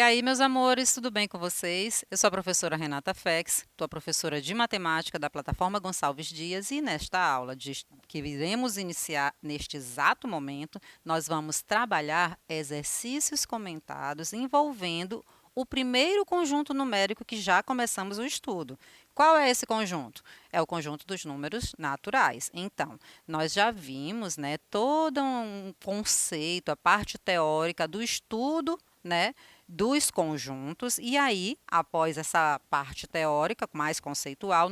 aí, meus amores, tudo bem com vocês? Eu sou a professora Renata Fex, sou a professora de matemática da plataforma Gonçalves Dias e nesta aula que iremos iniciar neste exato momento, nós vamos trabalhar exercícios comentados envolvendo o primeiro conjunto numérico que já começamos o estudo. Qual é esse conjunto? É o conjunto dos números naturais. Então, nós já vimos, né, todo um conceito, a parte teórica do estudo, né, dos conjuntos, e aí, após essa parte teórica mais conceitual,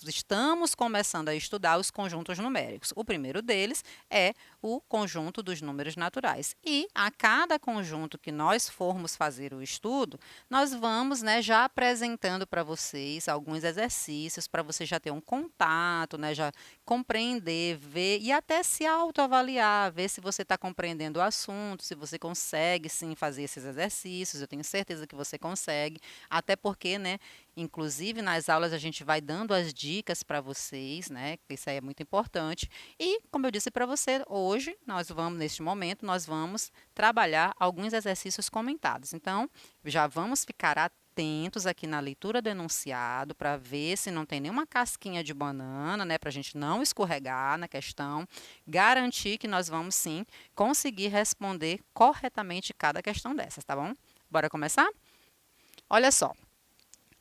estamos começando a estudar os conjuntos numéricos. O primeiro deles é o conjunto dos números naturais. E a cada conjunto que nós formos fazer o estudo, nós vamos, né, já apresentando para vocês alguns exercícios para você já ter um contato, né, já compreender, ver e até se autoavaliar, ver se você está compreendendo o assunto, se você consegue sim fazer esses exercícios. Eu tenho certeza que você consegue, até porque, né, inclusive nas aulas a gente vai dando as dicas para vocês, né, isso aí é muito importante. E, como eu disse para você, hoje neste momento, nós vamos trabalhar alguns exercícios comentados. Então, já vamos ficar atentos aqui na leitura do enunciado para ver se não tem nenhuma casquinha de banana, né, para a gente não escorregar na questão, garantir que nós vamos sim conseguir responder corretamente cada questão dessas, tá bom? Bora começar? Olha só,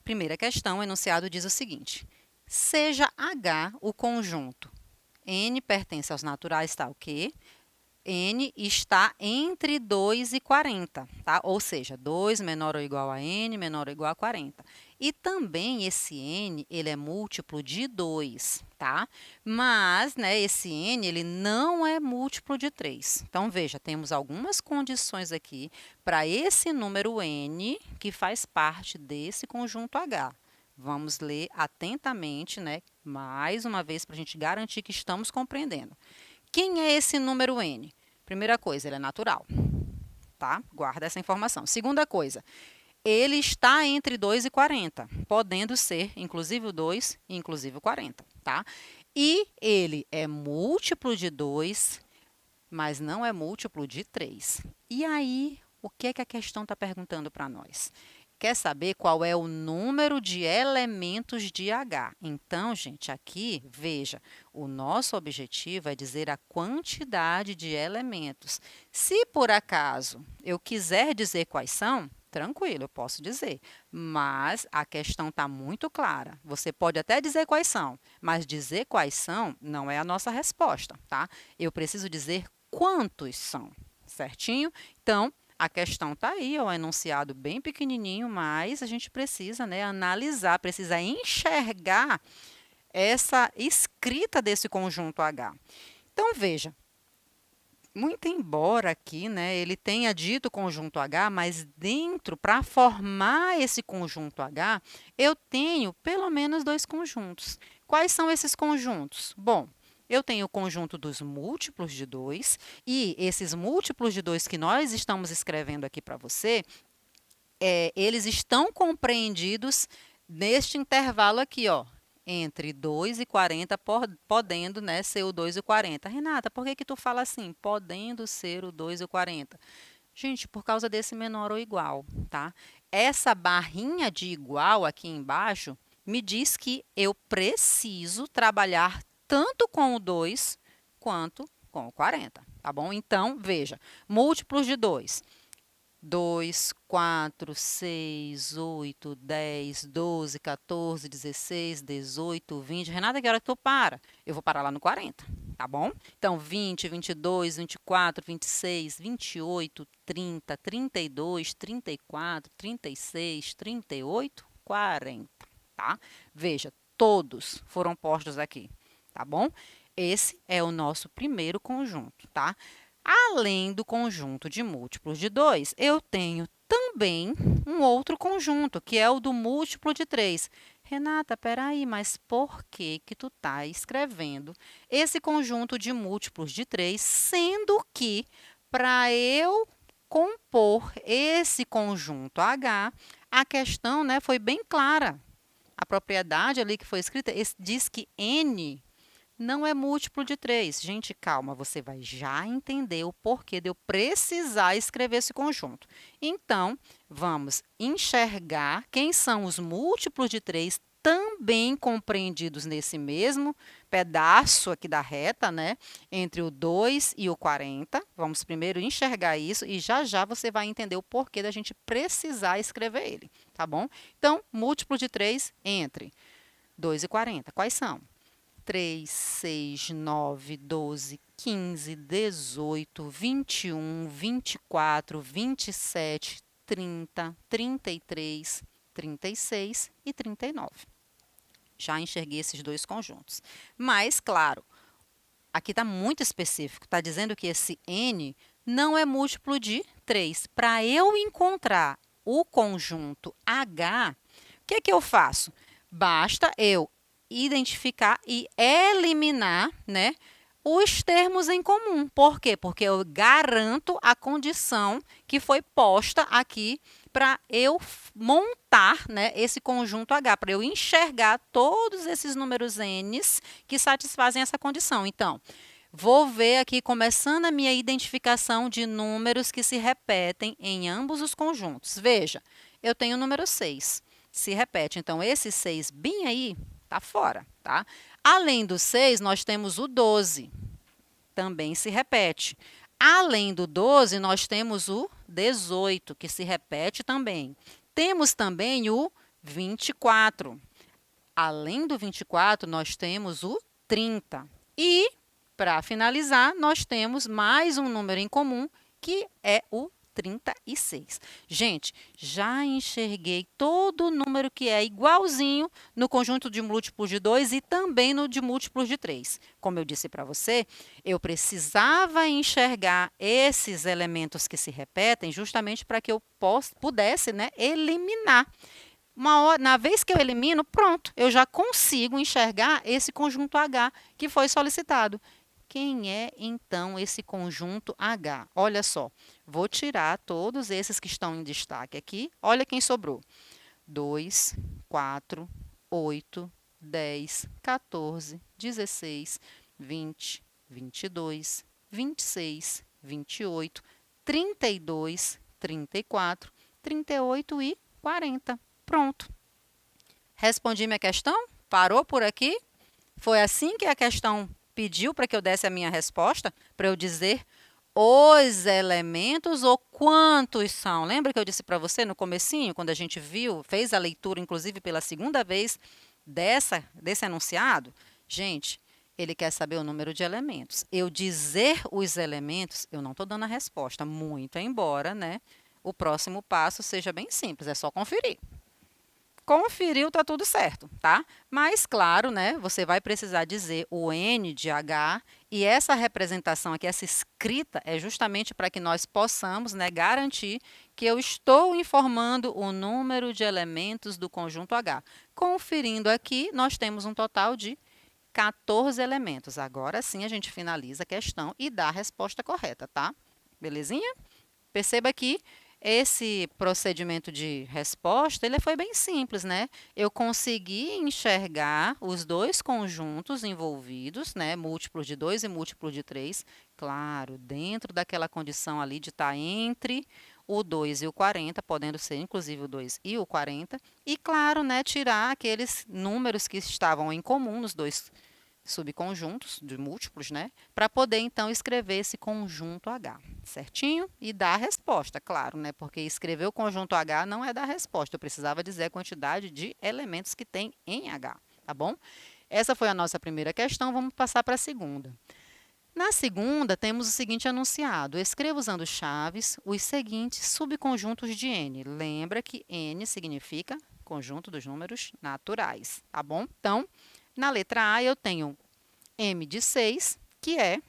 primeira questão, o enunciado diz o seguinte: seja H o conjunto N pertence aos naturais tal que N está entre 2 e 40, tá? Ou seja, 2 menor ou igual a N, menor ou igual a 40. E também esse N, ele é múltiplo de 2, tá? Mas, né, esse N, ele não é múltiplo de 3. Então, veja, temos algumas condições aqui para esse número N que faz parte desse conjunto H. Vamos ler atentamente, né, mais uma vez, para a gente garantir que estamos compreendendo. Quem é esse número N? Primeira coisa, ele é natural, tá? Guarda essa informação. Segunda coisa, ele está entre 2 e 40, podendo ser inclusive o 2 e inclusive o 40, tá? E ele é múltiplo de 2, mas não é múltiplo de 3. E aí, o que é que a questão está perguntando para nós? Quer saber qual é o número de elementos de H? Então, gente, aqui, veja, o nosso objetivo é dizer a quantidade de elementos. Se, por acaso, eu quiser dizer quais são, tranquilo, eu posso dizer. Mas a questão está muito clara. Você pode até dizer quais são, mas dizer quais são não é a nossa resposta, tá? Eu preciso dizer quantos são, certinho? Então, a questão está aí, ó, enunciado bem pequenininho, mas a gente precisa, né, analisar, precisa enxergar essa escrita desse conjunto H. Então, veja, muito embora aqui, né, ele tenha dito conjunto H, mas dentro, para formar esse conjunto H, eu tenho pelo menos dois conjuntos. Quais são esses conjuntos? Bom, eu tenho o conjunto dos múltiplos de 2, e esses múltiplos de 2 que nós estamos escrevendo aqui para você, eles estão compreendidos neste intervalo aqui, ó, entre 2 e 40, podendo, né, ser o 2 e o 40. Renata, por que tu fala assim, podendo ser o 2 e o 40? Gente, por causa desse menor ou igual, tá? Essa barrinha de igual aqui embaixo me diz que eu preciso trabalhar tanto com o 2 quanto com o 40, tá bom? Então, veja, múltiplos de 2. 2, 4, 6, 8, 10, 12, 14, 16, 18, 20. Renata, que hora que tu para? Eu vou parar lá no 40, tá bom? Então, 20, 22, 24, 26, 28, 30, 32, 34, 36, 38, 40, tá? Veja, todos foram postos aqui, tá bom? Esse é o nosso primeiro conjunto, tá? Além do conjunto de múltiplos de 2, eu tenho também um outro conjunto, que é o do múltiplo de 3. Renata, peraí, mas por que que tu está escrevendo esse conjunto de múltiplos de 3, sendo que para eu compor esse conjunto H, a questão, né, foi bem clara. A propriedade ali que foi escrita diz que N não é múltiplo de 3. Gente, calma, você vai já entender o porquê de eu precisar escrever esse conjunto. Então, vamos enxergar quem são os múltiplos de 3 também compreendidos nesse mesmo pedaço aqui da reta, né? Entre o 2 e o 40. Vamos primeiro enxergar isso e já já você vai entender o porquê da gente precisar escrever ele, tá bom? Então, múltiplo de 3 entre 2 e 40. Quais são? 3, 6, 9, 12, 15, 18, 21, 24, 27, 30, 33, 36 e 39. Já enxerguei esses dois conjuntos. Mas, claro, aqui está muito específico. Está dizendo que esse n não é múltiplo de 3. Para eu encontrar o conjunto H, o que é que eu faço? Basta eu identificar e eliminar, né, os termos em comum. Por quê? Porque eu garanto a condição que foi posta aqui para eu montar, né, esse conjunto H, para eu enxergar todos esses números n's que satisfazem essa condição. Então, vou ver aqui, começando a minha identificação de números que se repetem em ambos os conjuntos. Veja, eu tenho o número 6, se repete. Então, esse 6 bem aí está fora, tá? Além do 6, nós temos o 12, também se repete. Além do 12, nós temos o 18, que se repete também. Temos também o 24. Além do 24, nós temos o 30. E, para finalizar, nós temos mais um número em comum, que é o 36. Gente, já enxerguei todo o número que é igualzinho no conjunto de múltiplos de 2 e também no de múltiplos de 3. Como eu disse para você, eu precisava enxergar esses elementos que se repetem justamente para que eu pudesse, né, eliminar. Na vez que eu elimino, pronto, eu já consigo enxergar esse conjunto H que foi solicitado. Quem é, então, esse conjunto H? Olha só, vou tirar todos esses que estão em destaque aqui. Olha quem sobrou. 2, 4, 8, 10, 14, 16, 20, 22, 26, 28, 32, 34, 38 e 40. Pronto. Respondi minha questão? Parou por aqui? Foi assim que a questão pediu para que eu desse a minha resposta? Para eu dizer os elementos ou quantos são? Lembra que eu disse para você no comecinho, quando a gente viu, fez a leitura, inclusive pela segunda vez, desse enunciado? Gente, ele quer saber o número de elementos. Eu dizer os elementos, eu não estou dando a resposta, muito embora, né, o próximo passo seja bem simples, é só conferir. Conferiu, tá tudo certo, tá? Mas, claro, né, você vai precisar dizer o N de H e essa representação aqui, essa escrita, é justamente para que nós possamos, né, garantir que eu estou informando o número de elementos do conjunto H. Conferindo aqui, nós temos um total de 14 elementos. Agora sim a gente finaliza a questão e dá a resposta correta, tá? Belezinha? Perceba que esse procedimento de resposta, ele foi bem simples, né? Eu consegui enxergar os dois conjuntos envolvidos, né? Múltiplos de 2 e múltiplos de 3, claro, dentro daquela condição ali de estar entre o 2 e o 40, podendo ser inclusive o 2 e o 40, e claro, né, tirar aqueles números que estavam em comum nos dois subconjuntos de múltiplos, né? Para poder então escrever esse conjunto H, certinho? E dar a resposta, claro, né? Porque escrever o conjunto H não é dar a resposta, eu precisava dizer a quantidade de elementos que tem em H, tá bom? Essa foi a nossa primeira questão, vamos passar para a segunda. Na segunda, temos o seguinte enunciado: escreva usando chaves os seguintes subconjuntos de N. Lembra que N significa conjunto dos números naturais, tá bom? Então, na letra A, eu tenho M de 6, que é,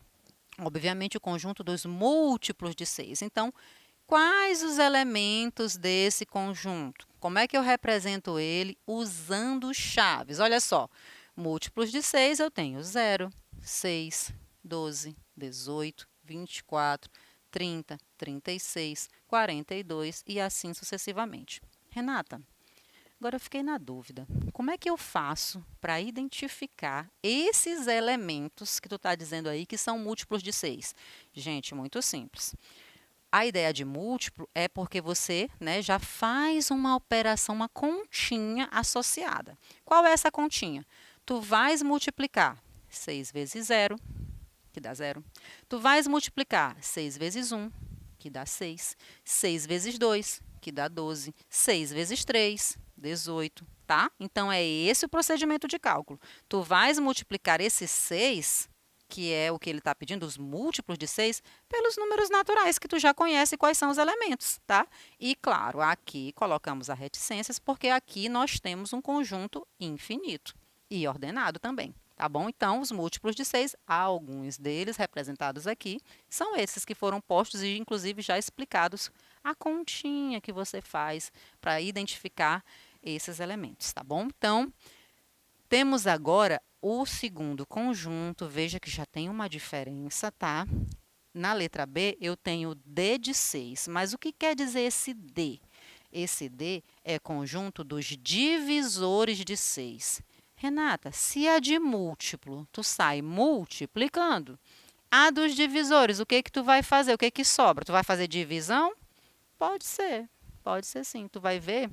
obviamente, o conjunto dos múltiplos de 6. Então, quais os elementos desse conjunto? Como é que eu represento ele usando chaves? Olha só, múltiplos de 6 eu tenho 0, 6, 12, 18, 24, 30, 36, 42 e assim sucessivamente. Renata, Agora eu fiquei na dúvida. Como é que eu faço para identificar esses elementos que tu está dizendo aí que são múltiplos de 6? Gente, muito simples. A ideia de múltiplo é porque você, né, já faz uma operação, uma continha associada. Qual é essa continha? Tu vais multiplicar 6 vezes 0, que dá 0. Tu vais multiplicar 6 vezes 1, que dá 6. 6 vezes 2, que dá 12. 6 vezes 3, 18, tá? Então, é esse o procedimento de cálculo. Tu vais multiplicar esses 6, que é o que ele está pedindo, os múltiplos de 6, pelos números naturais, que tu já conhece quais são os elementos, tá? E, claro, aqui colocamos as reticências, porque aqui nós temos um conjunto infinito e ordenado também. Tá bom? Então, os múltiplos de 6, alguns deles representados aqui, são esses que foram postos e, inclusive, já explicados a continha que você faz para identificar esses elementos, tá bom? Então, temos agora o segundo conjunto, veja que já tem uma diferença, tá? Na letra B, eu tenho D de 6, mas o que quer dizer esse D? Esse D é conjunto dos divisores de 6. Renata, se é de múltiplo, tu sai multiplicando. A dos divisores, o que que tu vai fazer? O que que sobra? Tu vai fazer divisão? Pode ser sim. Tu vai ver,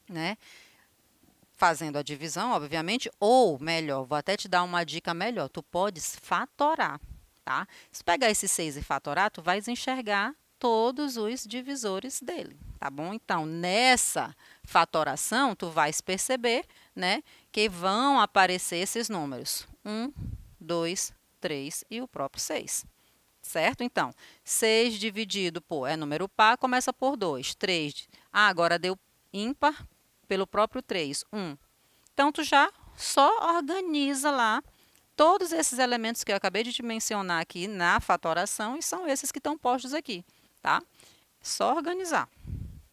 né? Fazendo a divisão, obviamente, ou melhor, vou até te dar uma dica melhor, tu podes fatorar, tá? Se pegar esse 6 e fatorar, tu vais enxergar todos os divisores dele, tá bom? Então, nessa fatoração, tu vais perceber, né, que vão aparecer esses números. 1, 2, 3 e o próprio 6. Certo? Então, 6 dividido por, é número par, começa por 2. 3, agora deu ímpar pelo próprio 3, 1. Então, tu já só organiza lá todos esses elementos que eu acabei de te mencionar aqui na fatoração e são esses que estão postos aqui, tá? Só organizar.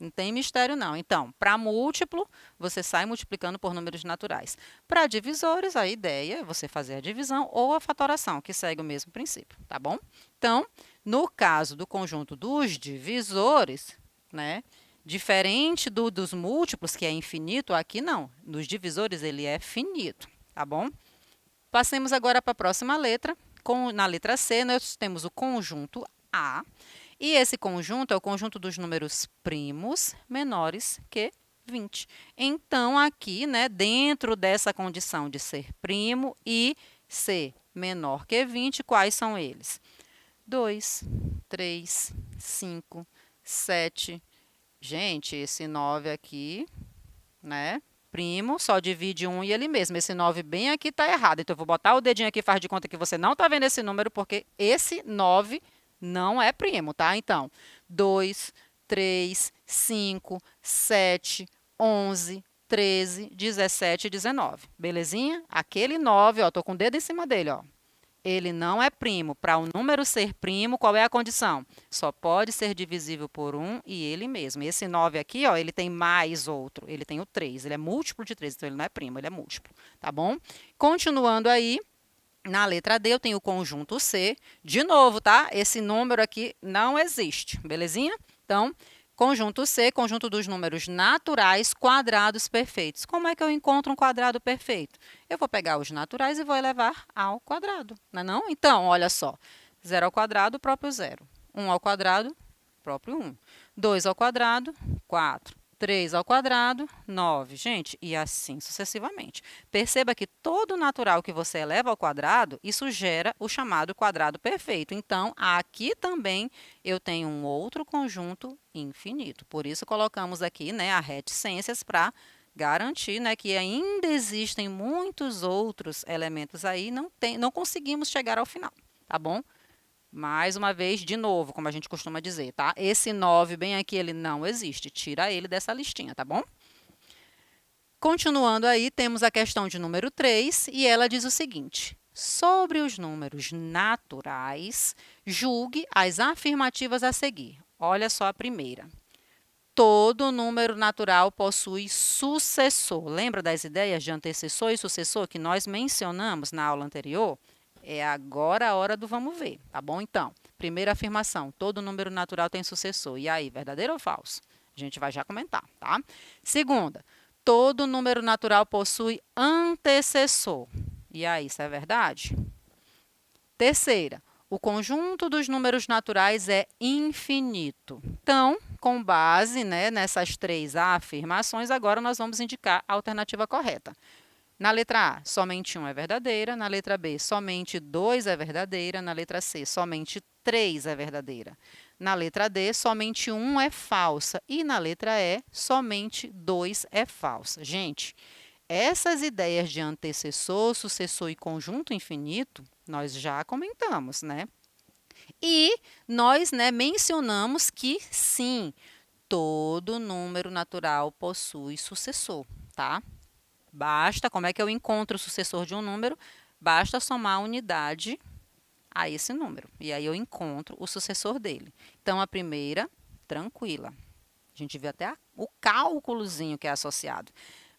Não tem mistério, não. Então, para múltiplo, você sai multiplicando por números naturais. Para divisores, a ideia é você fazer a divisão ou a fatoração, que segue o mesmo princípio, tá bom? Então, no caso do conjunto dos divisores, né, diferente dos múltiplos, que é infinito, aqui não. Nos divisores, ele é finito, tá bom? Passemos agora para a próxima letra. Na letra C, nós temos o conjunto A. E esse conjunto é o conjunto dos números primos menores que 20. Então, aqui, né, dentro dessa condição de ser primo e ser menor que 20, quais são eles? 2, 3, 5, 7. Gente, esse 9 aqui, né? Primo, só divide um e ele mesmo. Esse 9 bem aqui está errado. Então, eu vou botar o dedinho aqui e faz de conta que você não está vendo esse número, porque esse 9 não é primo, tá? Então, 2, 3, 5, 7, 11, 13, 17 e 19. Belezinha? Aquele 9, ó, tô com o dedo em cima dele, ó. Ele não é primo. Para o número ser primo, qual é a condição? Só pode ser divisível por 1 e ele mesmo. Esse 9 aqui, ó, ele tem mais outro. Ele tem o 3. Ele é múltiplo de 3, então ele não é primo, ele é múltiplo. Tá bom? Continuando aí, na letra D, eu tenho o conjunto C. De novo, tá? Esse número aqui não existe, belezinha? Então, conjunto C, conjunto dos números naturais quadrados perfeitos. Como é que eu encontro um quadrado perfeito? Eu vou pegar os naturais e vou elevar ao quadrado, não é não? Então, olha só. 0 ao quadrado, próprio 0. 1 ao quadrado, próprio 1. 2 ao quadrado, 4. 3 ao quadrado, 9. Gente, e assim sucessivamente. Perceba que todo natural que você eleva ao quadrado, isso gera o chamado quadrado perfeito. Então, aqui também eu tenho um outro conjunto infinito. Por isso, colocamos aqui, né, as reticências para garantir, né, que ainda existem muitos outros elementos aí, não conseguimos chegar ao final, tá bom? Mais uma vez, de novo, como a gente costuma dizer, tá? Esse 9 bem aqui, ele não existe. Tira ele dessa listinha, tá bom? Continuando aí, temos a questão de número 3, e ela diz o seguinte: sobre os números naturais, julgue as afirmativas a seguir. Olha só a primeira. Todo número natural possui sucessor. Lembra das ideias de antecessor e sucessor que nós mencionamos na aula anterior? É agora a hora do vamos ver, tá bom? Então, primeira afirmação, todo número natural tem sucessor. E aí, verdadeiro ou falso? A gente vai já comentar, tá? Segunda, todo número natural possui antecessor. E aí, isso é verdade? Terceira, o conjunto dos números naturais é infinito. Então, com base, né, nessas três afirmações, agora nós vamos indicar a alternativa correta. Na letra A, somente 1 é verdadeira. Na letra B, somente 2 é verdadeira. Na letra C, somente 3 é verdadeira. Na letra D, somente 1 é falsa. E na letra E, somente 2 é falsa. Gente, essas ideias de antecessor, sucessor e conjunto infinito, nós já comentamos, né? E nós, né, mencionamos que, sim, todo número natural possui sucessor, tá? Basta, como é que eu encontro o sucessor de um número? Basta somar a unidade a esse número. E aí eu encontro o sucessor dele. Então, a primeira, tranquila. A gente vê até o cálculozinho que é associado.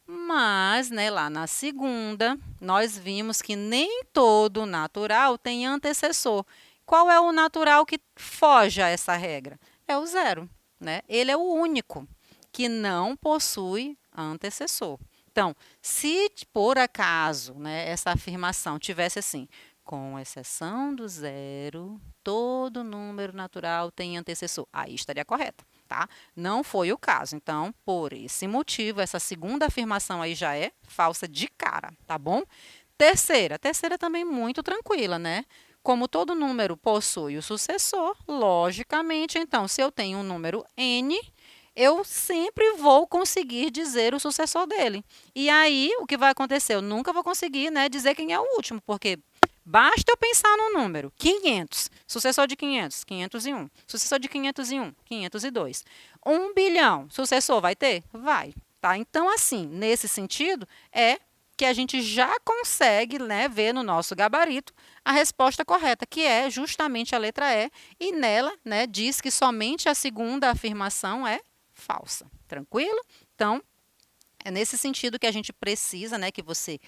Mas, né, lá na segunda, nós vimos que nem todo natural tem antecessor. Qual é o natural que foge a essa regra? É o zero, né? Ele é o único que não possui antecessor. Então, se por acaso, né, essa afirmação tivesse assim, com exceção do zero, todo número natural tem antecessor, aí estaria correta, tá? Não foi o caso. Então, por esse motivo, essa segunda afirmação aí já é falsa de cara, tá bom? Terceira também muito tranquila, né? Como todo número possui o sucessor, logicamente, então, se eu tenho um número n, eu sempre vou conseguir dizer o sucessor dele. E aí, o que vai acontecer? Eu nunca vou conseguir, né, dizer quem é o último, porque basta eu pensar no número 500, sucessor de 500, 501, sucessor de 501, 502. 1 bilhão, sucessor vai ter? Vai. Tá? Então, assim, nesse sentido, é que a gente já consegue, né, ver no nosso gabarito a resposta correta, que é justamente a letra E, e nela, né, diz que somente a segunda afirmação é falsa. Tranquilo? Então, é nesse sentido que a gente precisa, né, que você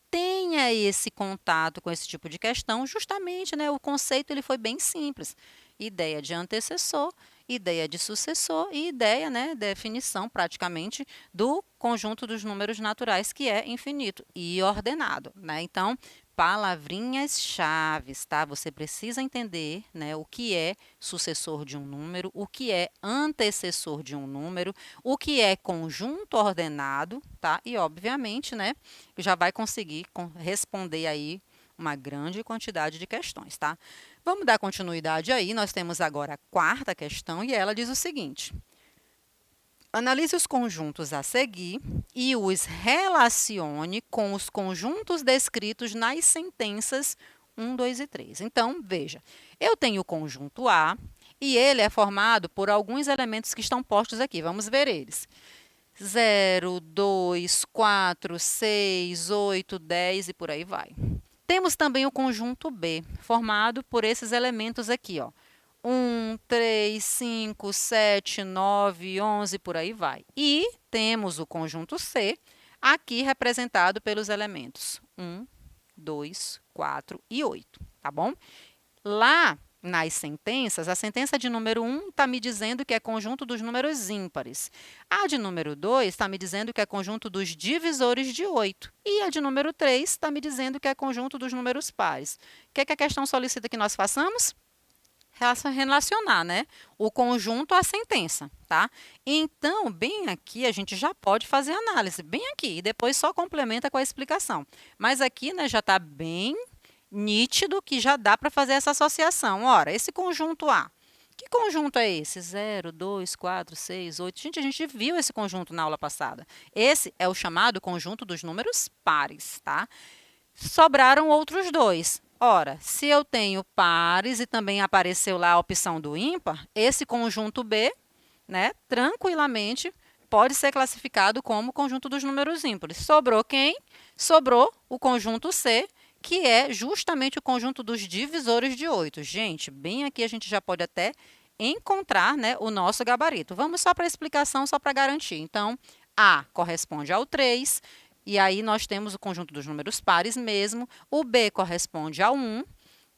tenha esse contato com esse tipo de questão, justamente, né, o conceito ele foi bem simples. Ideia de antecessor, ideia de sucessor e ideia, né, definição praticamente do conjunto dos números naturais que é infinito e ordenado, né? Então, palavrinhas-chave, tá? Você precisa entender, né, o que é sucessor de um número, o que é antecessor de um número, o que é conjunto ordenado, tá? E, obviamente, né, já vai conseguir responder aí uma grande quantidade de questões, tá? Vamos dar continuidade aí, nós temos agora a quarta questão e ela diz o seguinte: analise os conjuntos a seguir e os relacione com os conjuntos descritos nas sentenças 1, 2 e 3. Então, veja, eu tenho o conjunto A e ele é formado por alguns elementos que estão postos aqui. Vamos ver eles. 0, 2, 4, 6, 8, 10 e por aí vai. Temos também o conjunto B, formado por esses elementos aqui, ó. 1, 3, 5, 7, 9, 11, por aí vai. E temos o conjunto C, aqui representado pelos elementos 1, 2, 4 e 8, tá bom? Lá nas sentenças, a sentença de número 1 está me dizendo que é conjunto dos números ímpares. A de número 2 está me dizendo que é conjunto dos divisores de 8. E a de número 3 está me dizendo que é conjunto dos números pares. O que é que a questão solicita que nós façamos? Relacionar, né, o conjunto à sentença, tá? Então, bem aqui, a gente já pode fazer análise, bem aqui, e depois só complementa com a explicação. Mas aqui, né, já está bem nítido que já dá para fazer essa associação. Ora, esse conjunto A, que conjunto é esse? 0, 2, 4, 6, 8. Gente, a gente viu esse conjunto na aula passada. Esse é o chamado conjunto dos números pares, tá? Sobraram outros dois. Ora, se eu tenho pares e também apareceu lá a opção do ímpar, esse conjunto B, né, tranquilamente pode ser classificado como conjunto dos números ímpares. Sobrou quem? Sobrou o conjunto C, que é justamente o conjunto dos divisores de 8. Gente, bem aqui a gente já pode até encontrar, né, o nosso gabarito. Vamos só para a explicação, só para garantir. Então, A corresponde ao 3, e aí nós temos o conjunto dos números pares mesmo. O B corresponde ao 1,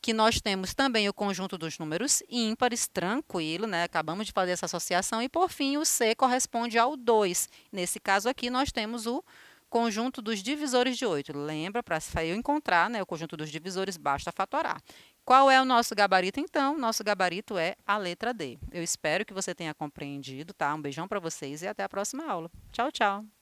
que nós temos também o conjunto dos números ímpares, tranquilo, né? Acabamos de fazer essa associação. E, por fim, o C corresponde ao 2. Nesse caso aqui, nós temos o conjunto dos divisores de 8. Lembra, para eu encontrar, né, o conjunto dos divisores, basta fatorar. Qual é o nosso gabarito, então? Nosso gabarito é a letra D. Eu espero que você tenha compreendido, tá? Um beijão para vocês e até a próxima aula. Tchau, tchau!